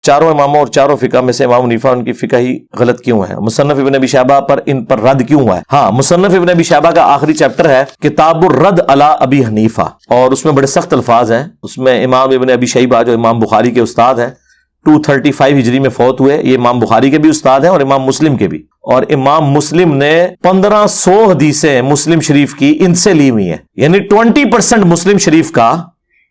چاروں اماموں اور چاروں فقہ میں سے امام حنیفہ ان کی فقہ ہی غلط کیوں ہے؟ مصنف ابن ابی شیبہ پر ان پر رد کیوں ہوا ہے؟ ہاں، مصنف ابن ابی شیبہ کا آخری چیپٹر ہے کتاب الرد علی ابی حنیفہ، اور اس میں بڑے سخت الفاظ ہیں۔ اس میں امام ابن ابی شیبہ جو امام بخاری کے استاد ہیں، 235 ہجری میں فوت ہوئے، یہ امام بخاری کے بھی استاد ہیں اور امام مسلم کے بھی، اور امام مسلم نے 1500 حدیثیں مسلم شریف کی ان سے لی ہوئی ہیں، یعنی 20% مسلم شریف کا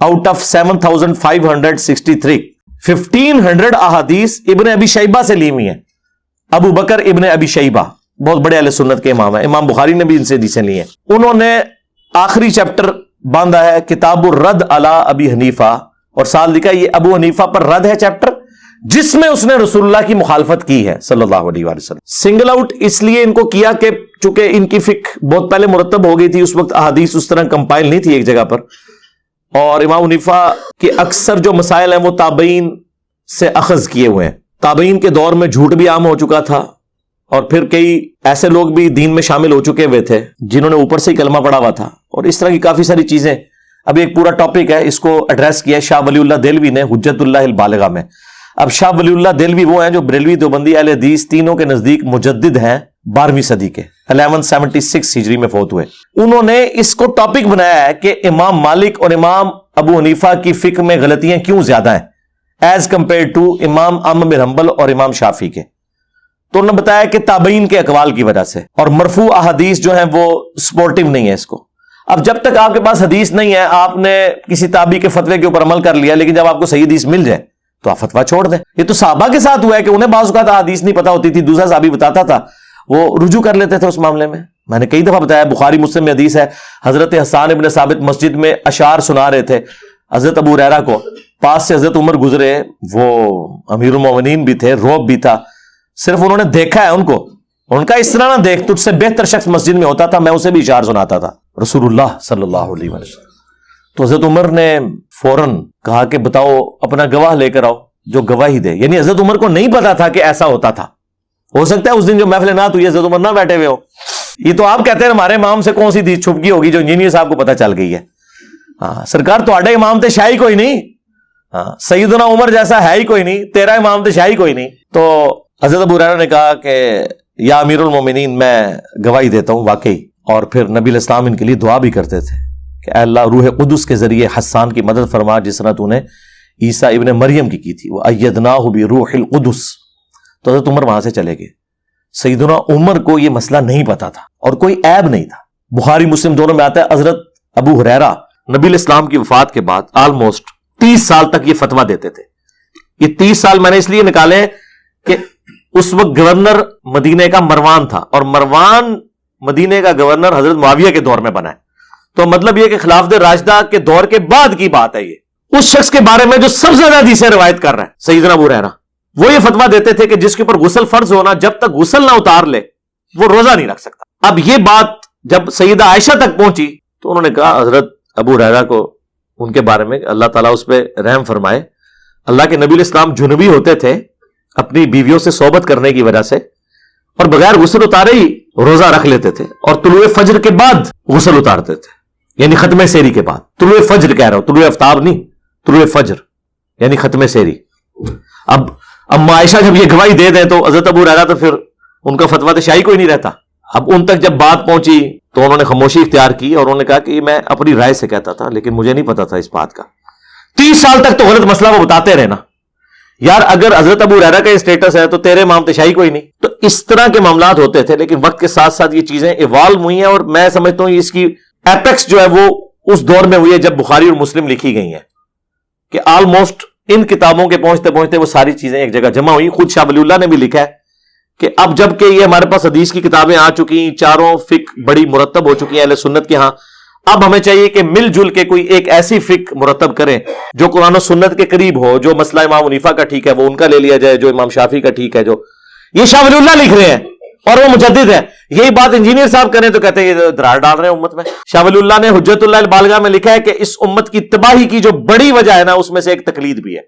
آؤٹ آف 7563 1500 احادیث ابن ابی شیبہ سے لی ہوئی ہیں۔ ابو بکر ابن ابی شیبہ بہت بڑے اہل سنت کے امام ہیں، امام بخاری نے بھی ان سے حدیثیں لی ہیں۔ انہوں نے آخری چیپٹر باندھا ہے کتاب الرد علی ابی حنیفہ، اور ساتھ لکھا یہ ابو حنیفہ پر رد ہے چیپٹر، جس میں اس نے رسول اللہ کی مخالفت کی ہے صلی اللہ علیہ وآلہ وسلم۔ سنگل آؤٹ اس لیے ان کو کیا کہ چونکہ ان کی فقہ بہت پہلے مرتب ہو گئی تھی، اس وقت احادیث اس طرح کمپائل نہیں تھی ایک جگہ پر، اور امام حنیفہ کے اکثر جو مسائل ہیں وہ تابعین سے اخذ کیے ہوئے ہیں۔ تابعین کے دور میں جھوٹ بھی عام ہو چکا تھا، اور پھر کئی ایسے لوگ بھی دین میں شامل ہو چکے ہوئے تھے جنہوں نے اوپر سے ہی کلمہ پڑھا ہوا تھا، اور اس طرح کی کافی ساری چیزیں۔ ابھی ایک پورا ٹاپک ہے، اس کو ایڈریس کیا ہے شاہ ولی اللہ دہلوی نے حجت اللہ البالغہ میں۔ اب شاہ ولی اللہ دہلوی وہ ہیں جو بریلوی، دیوبندی، اہل حدیث تینوں کے نزدیک مجدد ہیں 12ویں صدی کے، 1176 ہجری میں فوت ہوئے۔ انہوں نے اس کو ٹاپک بنایا ہے کہ امام مالک اور امام ابو حنیفہ کی فقہ میں غلطیاں کیوں زیادہ ہیں ایز کمپیئر ٹو امام احمد بن حنبل اور امام شافعی کے۔ تو انہوں نے بتایا کہ تابعین کے اقوال کی وجہ سے، اور مرفوع احادیث جو ہیں وہ سپورٹیو نہیں ہے اس کو۔ اب جب تک آپ کے پاس حدیث نہیں ہے، آپ نے کسی تابعی کے فتوے کے اوپر عمل کر لیا، لیکن جب آپ کو صحیح حدیث مل جائے تو آپ فتویٰ چھوڑ دیں۔ یہ تو صحابہ کے ساتھ ہوا ہے کہ انہیں بعض اوقات حدیث نہیں پتا ہوتی تھی، دوسرا صحابی بتاتا تھا، وہ رجوع کر لیتے تھے اس معاملے میں۔ میں نے کئی دفعہ بتایا، بخاری مسلم میں حدیث ہے، حضرت حسان ابن ثابت مسجد میں اشعار سنا رہے تھے حضرت ابو ہریرہ کو، پاس سے حضرت عمر گزرے، وہ امیر المومنین بھی تھے، رعب بھی تھا، صرف انہوں نے دیکھا ہے ان کو، ان کا اس طرح نہ دیکھ، تجھ سے بہتر شخص مسجد میں ہوتا تھا، میں اسے بھی اشعار سناتا تھا رسول اللہ صلی اللہ علیہ وسلم۔ تو حضرت عمر نے فوراً کہا کہ بتاؤ اپنا گواہ لے کر آؤ جو گواہی دے، یعنی حضرت عمر کو نہیں پتا تھا کہ ایسا ہوتا تھا۔ ہو سکتا ہے اس دن جو محفل نعت ہوئی حضرت عمر نہ بیٹھے ہوئے ہو، یہ تو آپ کہتے ہیں ہمارے امام سے کون سی حدیث چھپ گئی ہوگی جو انجینئر صاحب کو پتہ چل گئی ہے۔ ہاں سرکار تواڈے امام تے شاہی کوئی نہیں، ہاں سیدنا عمر جیسا ہے ہی کوئی نہیں، تیرا امام تے شاہی کوئی نہیں۔ تو حضرت ابو ہریرہ نے کہا کہ یا امیر المومنین میں گواہی دیتا ہوں واقعی، اور پھر نبی علیہ السلام ان کے لیے دعا بھی کرتے تھے کہ اے اللہ روح قدس کے ذریعے حسان کی مدد فرما جس طرح تو نے عیسیٰ ابن مریم کی تھی، وہ ایدناہ بروح القدس۔ تو حضرت عمر وہاں سے چلے گئے۔ سیدنا عمر کو یہ مسئلہ نہیں پتا تھا اور کوئی عیب نہیں تھا۔ بخاری مسلم دونوں میں آتا ہے حضرت ابو ہریرہ نبی علیہ السلام کی وفات کے بعد آلموسٹ 30 سال تک یہ فتویٰ دیتے تھے۔ یہ 30 سال میں نے اس لیے نکالے کہ اس وقت گورنر مدینے کا مروان تھا، اور مروان مدینے کا گورنر حضرت معاویہ کے دور میں بنا ہے، تو مطلب یہ کہ خلافت راشدہ کے دور کے بعد کی بات ہے۔ یہ اس شخص کے بارے میں جو سب سے زیادہ حدیثیں روایت کر رہا ہے سیدنا ابو ہریرہ، وہ یہ فتویٰ دیتے تھے کہ جس کے اوپر غسل فرض ہونا جب تک غسل نہ اتار لے وہ روزہ نہیں رکھ سکتا۔ اب یہ بات جب سیدہ عائشہ تک پہنچی تو انہوں نے کہا حضرت ابو ہریرہ کو ان کے بارے میں اللہ تعالیٰ اس پہ رحم فرمائے، اللہ کے نبی علیہ السلام جنوبی ہوتے تھے اپنی بیویوں سے صحبت کرنے کی وجہ سے، اور بغیر غسل اتارے ہی روزہ رکھ لیتے تھے، اور طلوع فجر کے بعد غسل اتارتے تھے، یعنی ختم سحری کے بعد۔ طلوع فجر کہہ رہا ہوں، طلوع آفتاب نہیں، طلوع فجر یعنی ختم سحری۔ اب اما عائشہ جب یہ گواہی دے دیں تو حضرت ابو ہریرہ تو پھر ان کا فتویٰ تو شاہی کوئی نہیں رہتا۔ اب ان تک جب بات پہنچی تو انہوں نے خاموشی اختیار کی، اور انہوں نے کہا کہ یہ میں اپنی رائے سے کہتا تھا لیکن مجھے نہیں پتا تھا اس بات کا۔ 30 سال تک تو غلط مسئلہ وہ بتاتے رہے نا یار، اگر حضرت ابو ہریرہ کا اسٹیٹس ہے تو تیرے امام تے شاہی کوئی نہیں۔ تو اس طرح کے معاملات ہوتے تھے، لیکن وقت کے ساتھ ساتھ یہ چیزیں ایوالو ہوئی ہیں، اور میں سمجھتا ہوں اس کی ایپیکس جو ہے وہ اس دور میں ہوئی ہے جب بخاری اور مسلم لکھی گئی ہیں، کہ آلموسٹ ان کتابوں کے پہنچتے پہنچتے وہ ساری چیزیں ایک جگہ جمع ہوئی۔ خود شاہ ولی اللہ نے بھی لکھا ہے کہ اب جب کہ یہ ہمارے پاس حدیث کی کتابیں آ چکی، چاروں فقہ بڑی مرتب ہو چکی ہیں اہل سنت کے ہاں، اب ہمیں چاہیے کہ مل جل کے کوئی ایک ایسی فقہ مرتب کریں جو قرآن و سنت کے قریب ہو، جو مسئلہ امام حنیفہ کا ٹھیک ہے وہ ان کا لے لیا جائے، جو امام شافعی کا ٹھیک ہے، جو یہ شاہ ولی اللہ لکھ رہے ہیں اور وہ مجدد ہیں۔ یہی بات انجینئر صاحب کریں تو کہتے ہیں یہ درار ڈال رہے ہیں امت میں۔ شاہ ولی اللہ نے حجت اللہ البالغہ میں لکھا ہے کہ اس امت کی تباہی کی جو بڑی وجہ ہے نا، اس میں سے ایک تقلید بھی ہے۔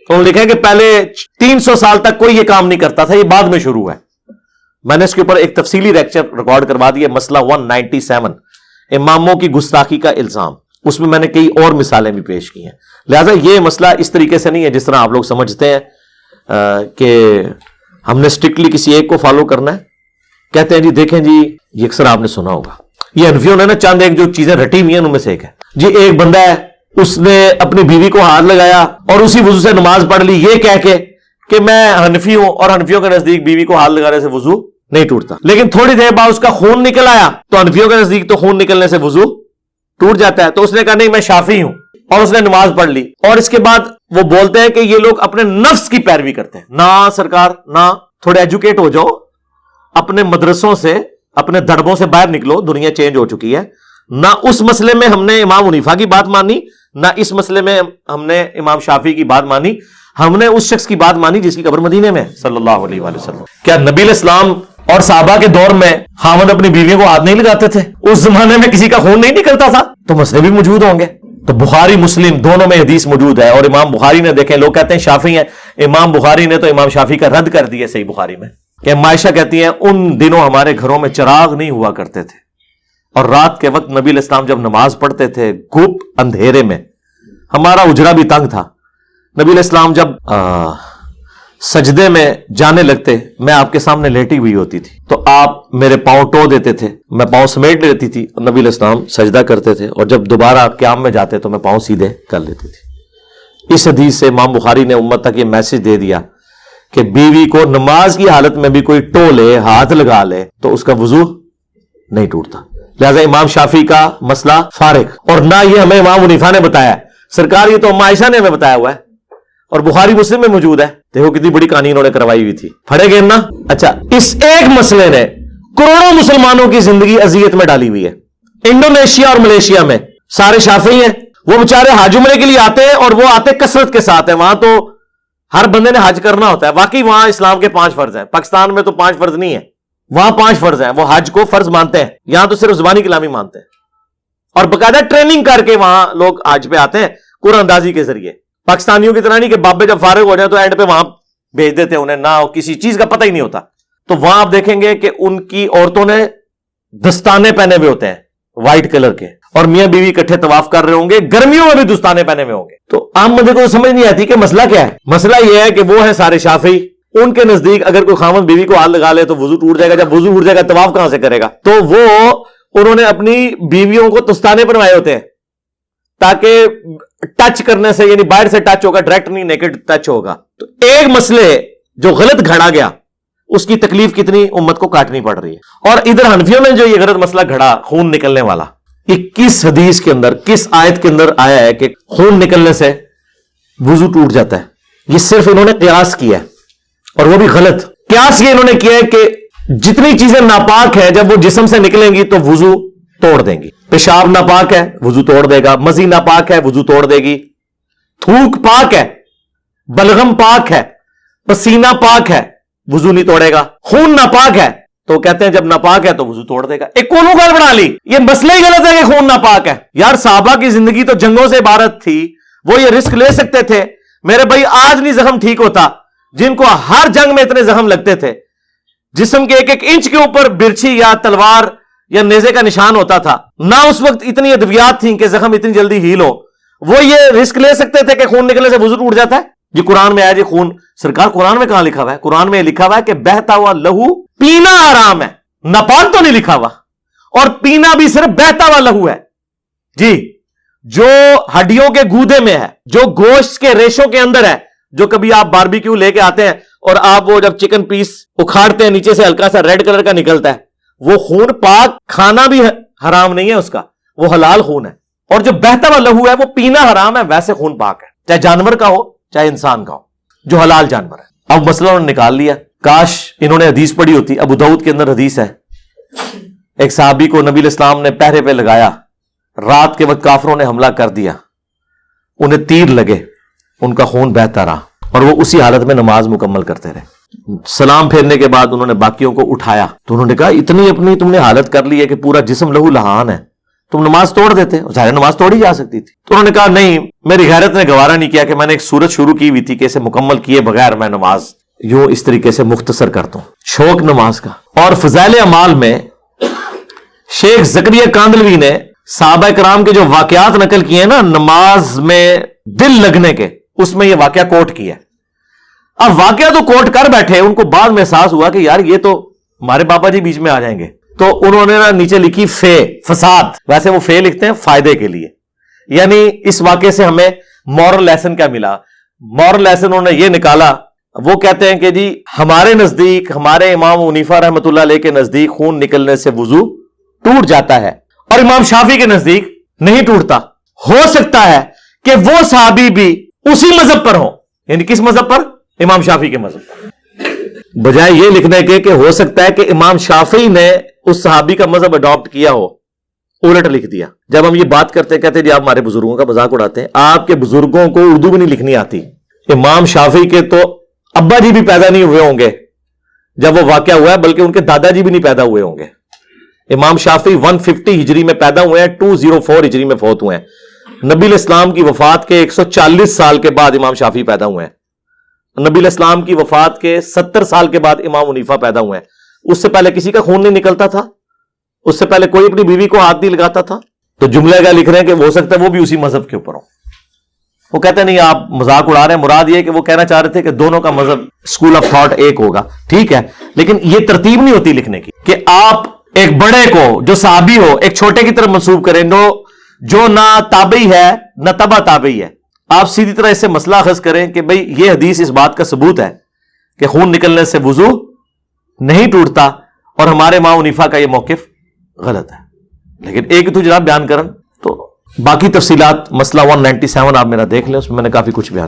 انہوں نے لکھا ہے کہ پہلے 300 سال تک کوئی یہ کام نہیں کرتا تھا، یہ بعد میں شروع ہے۔ میں نے اس کے اوپر ایک تفصیلی لیکچر ریکارڈ کروا دیا، مسئلہ 197 اماموں کی گستاخی کا الزام، اس میں میں نے کئی اور مثالیں بھی پیش کی ہیں۔ لہٰذا یہ مسئلہ اس طریقے سے نہیں ہے جس طرح آپ لوگ سمجھتے ہیں، کہ ہم نے اسٹرکٹلی کسی ایک کو فالو کرنا ہے. کہتے ہیں جی دیکھیں جی یہ اکثر آپ نے سنا ہوگا, یہ حنفیوں نے نا چند ایک جو چیزیں رٹی ہوئی ہیں ان میں سے ایک ہے جی, ایک بندہ ہے اس نے اپنی بیوی کو ہاتھ لگایا اور اسی وضو سے نماز پڑھ لی, یہ کہہ کے کہ میں حنفی ہوں, اور حنفیوں کے نزدیک بیوی کو ہاتھ لگانے سے وضو نہیں ٹوٹتا. لیکن تھوڑی دیر بعد اس کا خون نکل آیا تو حنفیوں کے نزدیک تو خون نکلنے سے وضو ٹوٹ جاتا ہے. تو اس نے کہا نہیں میں شافعی ہوں, اور اس نے نماز پڑھ لی. اور اس کے بعد وہ بولتے ہیں کہ یہ لوگ اپنے نفس کی پیروی کرتے ہیں. نہ سرکار نہ, تھوڑے ایجوکیٹ ہو جاؤ, اپنے مدرسوں سے اپنے دڑبوں سے باہر نکلو, دنیا چینج ہو چکی ہے. نہ اس مسئلے میں ہم نے امام حنیفہ کی بات مانی, نہ اس مسئلے میں ہم نے امام شافعی کی بات مانی, ہم نے اس شخص کی بات مانی جس کی قبر مدینے میں صلی اللہ علیہ وآلہ وسلم. کیا نبی علیہ السلام اور صحابہ کے دور میں خاوند اپنی بیویوں کو ہاتھ نہیں لگاتے تھے؟ اس زمانے میں کسی کا خون نہیں نکلتا تھا, تو مسئلے بھی موجود ہوں گے. تو بخاری مسلم دونوں میں حدیث موجود ہے, اور امام بخاری نے, دیکھیں لوگ کہتے ہیں شافعی ہیں, امام بخاری نے تو امام شافعی کا رد کر دیا صحیح بخاری میں, کہ عائشہ کہتی ہیں ان دنوں ہمارے گھروں میں چراغ نہیں ہوا کرتے تھے, اور رات کے وقت نبی علیہ السلام جب نماز پڑھتے تھے گپ اندھیرے میں, ہمارا اجڑا بھی تنگ تھا, نبی علیہ السلام جب سجدے میں جانے لگتے میں آپ کے سامنے لیٹی ہوئی ہوتی تھی تو آپ میرے پاؤں ٹو دیتے تھے, میں پاؤں سمیٹ لیتی تھی, نبی علیہ السلام سجدہ کرتے تھے, اور جب دوبارہ قیام میں جاتے تو میں پاؤں سیدھے کر لیتی تھی. اس حدیث سے امام بخاری نے امت تک یہ میسج دے دیا کہ بیوی کو نماز کی حالت میں بھی کوئی ٹو لے, ہاتھ لگا لے تو اس کا وضو نہیں ٹوٹتا. لہذا امام شافعی کا مسئلہ فارغ, اور نہ یہ ہمیں امام حنیفہ نے بتایا ہے, سرکار یہ تو عائشہ نے ہمیں بتایا ہوا ہے, اور بخاری مسلم میں موجود ہے. دیکھو کتنی بڑی کہانی انہوں نے کروائی ہوئی تھی. پڑھے گئے نا. اچھا, اس ایک مسئلے نے کروڑوں مسلمانوں کی زندگی اذیت میں ڈالی ہوئی ہے. انڈونیشیا اور ملیشیا میں سارے شافعی ہیں, وہ بیچارے حج عمرے کے لیے آتے ہیں, اور وہ آتے کثرت کے ساتھ ہیں. وہاں تو ہر بندے نے حج کرنا ہوتا ہے. واقعی وہاں اسلام کے 5 فرض ہیں. پاکستان میں تو 5 فرض نہیں ہے, وہاں 5 فرض ہیں. وہ حج کو فرض مانتے ہیں, یہاں تو صرف زبانی کلامی مانتے ہیں, اور باقاعدہ ٹریننگ کر کے وہاں لوگ حج پہ آتے ہیں قرآن اندازی کے ذریعے. پاکستانیوں کی طرح نہیں کہ بابے جب فارغ ہو جائیں تو اینڈ پہ وہاں بھیج دیتے ہیں انہیں, نہ کسی چیز کا پتہ ہی نہیں ہوتا. تو وہاں آپ دیکھیں گے کہ ان کی عورتوں نے دستانے پہنے ہوئے ہوتے ہیں وائٹ کلر کے, اور میاں بیوی اکٹھے طواف کر رہے ہوں گے, گرمیوں میں بھی دستانے پہنے ہوئے ہوں گے. تو عام بندے کو سمجھ نہیں آتی کہ مسئلہ کیا ہے. مسئلہ یہ ہے کہ وہ ہے سارے شافعی, ان کے نزدیک اگر کوئی خاوند بیوی کو ہاتھ لگا لے تو وضو ٹوٹ جائے گا. جب وضو ٹوٹ جائے گا طواف کہاں سے کرے گا؟ تو وہ انہوں نے اپنی بیویوں کو دستانے بنوائے ہوتے ہیں تاکہ ٹچ کرنے سے, یعنی باہر سے ٹچ ہوگا, ڈائریکٹ نہیں, نیکڈ ٹچ ہوگا. تو ایک مسئلے جو غلط گھڑا گیا اس کی تکلیف کتنی امت کو کاٹنی پڑ رہی ہے. اور ادھر حنفیوں نے جو یہ غلط مسئلہ گھڑا خون نکلنے والا, یہ کس حدیث کے اندر, کس آیت کے اندر آیا ہے کہ خون نکلنے سے وضو ٹوٹ جاتا ہے؟ یہ صرف انہوں نے قیاس کیا ہے, اور وہ بھی غلط قیاس. یہ انہوں نے کیا ہے کہ جتنی چیزیں ناپاک ہیں جب وہ جسم سے نکلیں گی تو وضو توڑ دیں گی. پیشاب ناپاک ہے وضو توڑ دے گا, مزی ناپاک ہے وضو توڑ دے گی, تھوک پاک ہے, بلغم پاک ہے, پسینہ پاک ہے, وضو نہیں توڑے گا. خون ناپاک ہے تو کہتے ہیں جب ناپاک ہے تو وضو توڑ دے گا. ایک کونوں گھر بنا لی, یہ مسئلہ ہی غلط ہے کہ خون ناپاک ہے. یار صحابہ کی زندگی تو جنگوں سے عبارت تھی, وہ یہ رسک لے سکتے تھے. میرے بھائی آج نہیں زخم ٹھیک ہوتا, جن کو ہر جنگ میں اتنے زخم لگتے تھے, جسم کے 1-1 انچ کے اوپر برچھی یا تلوار یا نیزے کا نشان ہوتا تھا, نہ اس وقت اتنی ادویات تھیں کہ زخم اتنی جلدی ہیل ہو, وہ یہ رسک لے سکتے تھے کہ خون نکلنے سے وضو ٹوٹ جاتا ہے. یہ قرآن میں آیا جی خون, سرکار قرآن میں کہاں لکھا ہوا ہے؟ قرآن میں لکھا ہوا ہے کہ بہتا ہوا لہو پینا حرام ہے, ناپاک تو نہیں لکھا ہوا, اور پینا بھی صرف بہتا ہوا لہو ہے جی, جو ہڈیوں کے گودے میں ہے, جو گوشت کے ریشوں کے اندر ہے. جو کبھی آپ باربیکیو لے کے آتے ہیں اور آپ وہ جب چکن پیس اکھاڑتے ہیں نیچے سے ہلکا سا ریڈ کلر کا نکلتا ہے, وہ خون پاک, کھانا بھی حرام نہیں ہے اس کا, وہ حلال خون ہے. اور جو بہتا ہوا لہو ہے وہ پینا حرام ہے, ویسے خون پاک ہے, چاہے جانور کا ہو چاہے انسان کا ہو, جو حلال جانور ہے. اب مسئلہ انہوں نے نکال لیا. کاش انہوں نے حدیث پڑھی ہوتی. ابو داؤد کے اندر حدیث ہے, ایک صحابی کو نبی علیہ السلام نے پہرے پہ لگایا, رات کے وقت کافروں نے حملہ کر دیا, انہیں تیر لگے, ان کا خون بہتا رہا, اور وہ اسی حالت میں نماز مکمل کرتے رہے. سلام پھیرنے کے بعد انہوں نے باقیوں کو اٹھایا تو انہوں نے کہا اتنی اپنی تم نے حالت کر لی ہے کہ پورا جسم لہو لہان ہے, تم نماز توڑ دیتے. ظاہر نماز توڑی جا سکتی تھی. تو انہوں نے کہا نہیں, میری غیرت نے گوارا نہیں کیا کہ میں نے ایک سورت شروع کی ہوئی تھی کہ اسے مکمل کیے بغیر میں نماز یوں اس طریقے سے مختصر کرتا ہوں. شوق نماز کا. اور فضائل اعمال میں شیخ زکریا کاندلوی نے صحابہ کرام کے جو واقعات نقل کیے ہیں نا نماز میں دل لگنے کے, اس میں یہ واقعہ کوٹ کیا ہے. اب واقعہ تو کوٹ کر بیٹھے, ان کو بعد میں احساس ہوا کہ یار یہ تو ہمارے پاپا جی بیچ میں آ جائیں گے, تو انہوں نے نا نیچے لکھی فساد, ویسے وہ لکھتے ہیں فائدے کے لیے. یعنی اس واقعے سے ہمیں مورل لیسن کیا ملا؟ مورل لیسن انہوں نے یہ نکالا, وہ کہتے ہیں کہ جی ہمارے نزدیک, ہمارے امام حنیفہ رحمۃ اللہ علیہ کے نزدیک خون نکلنے سے وضو ٹوٹ جاتا ہے, اور امام شافعی کے نزدیک نہیں ٹوٹتا. ہو سکتا ہے کہ وہ صحابی بھی اسی مذہب پر ہوں. یعنی کس مذہب پر؟ امام شافعی کے مذہب پر. بجائے یہ لکھنے کے کہ ہو سکتا ہے کہ امام شافعی نے اس صحابی کا مذہب اڈاپٹ کیا ہو, الٹ لکھ دیا. جب ہم یہ بات کرتے ہیں کہتے ہیں جی آپ ہمارے بزرگوں کا مذاق اڑاتے ہیں. آپ کے بزرگوں کو اردو بھی نہیں لکھنی آتی. امام شافعی کے تو ابا جی بھی پیدا نہیں ہوئے ہوں گے جب وہ واقعہ ہوا ہے, بلکہ ان کے دادا جی بھی نہیں پیدا ہوئے ہوں گے. امام شافعی 150 ہجری میں پیدا ہوئے ہیں, 204 ہجری میں فوت ہوئے ہیں. نبی الاسلام کی وفات کے 140 سال کے بعد امام شافعی پیدا ہوئے ہیں. نبی الاسلام کی وفات کے 70 سال کے بعد امام حنیفہ پیدا ہوئے ہیں. اس سے پہلے کسی کا خون نہیں نکلتا تھا, اس سے پہلے کوئی اپنی بیوی کو ہاتھ نہیں لگاتا تھا. تو جملے کا لکھ رہے ہیں کہ ہو سکتا ہے وہ بھی اسی مذہب کے اوپر ہو. وہ کہتے ہیں نہیں آپ مذاق اڑا رہے ہیں, مراد یہ کہ وہ کہنا چاہ رہے تھے کہ دونوں کا مذہب اسکول آف تھاٹ ایک ہوگا. ٹھیک ہے, لیکن یہ ترتیب نہیں ہوتی لکھنے کی کہ آپ ایک بڑے کو جو صحابی ہو ایک چھوٹے کی طرف منسوب کریں, جو نہ تابعی ہے نہ تبع تابعی ہے. آپ سیدھی طرح اس سے مسئلہ اخذ کریں کہ بھئی یہ حدیث اس بات کا ثبوت ہے کہ خون نکلنے سے وضو نہیں ٹوٹتا, اور ہمارے امام حنیفہ کا یہ موقف غلط ہے. لیکن ایک تو جناب بیان کرن, تو باقی تفصیلات مسئلہ 197 آپ میرا دیکھ لیں, اس میں میں نے کافی کچھ بیان کیا.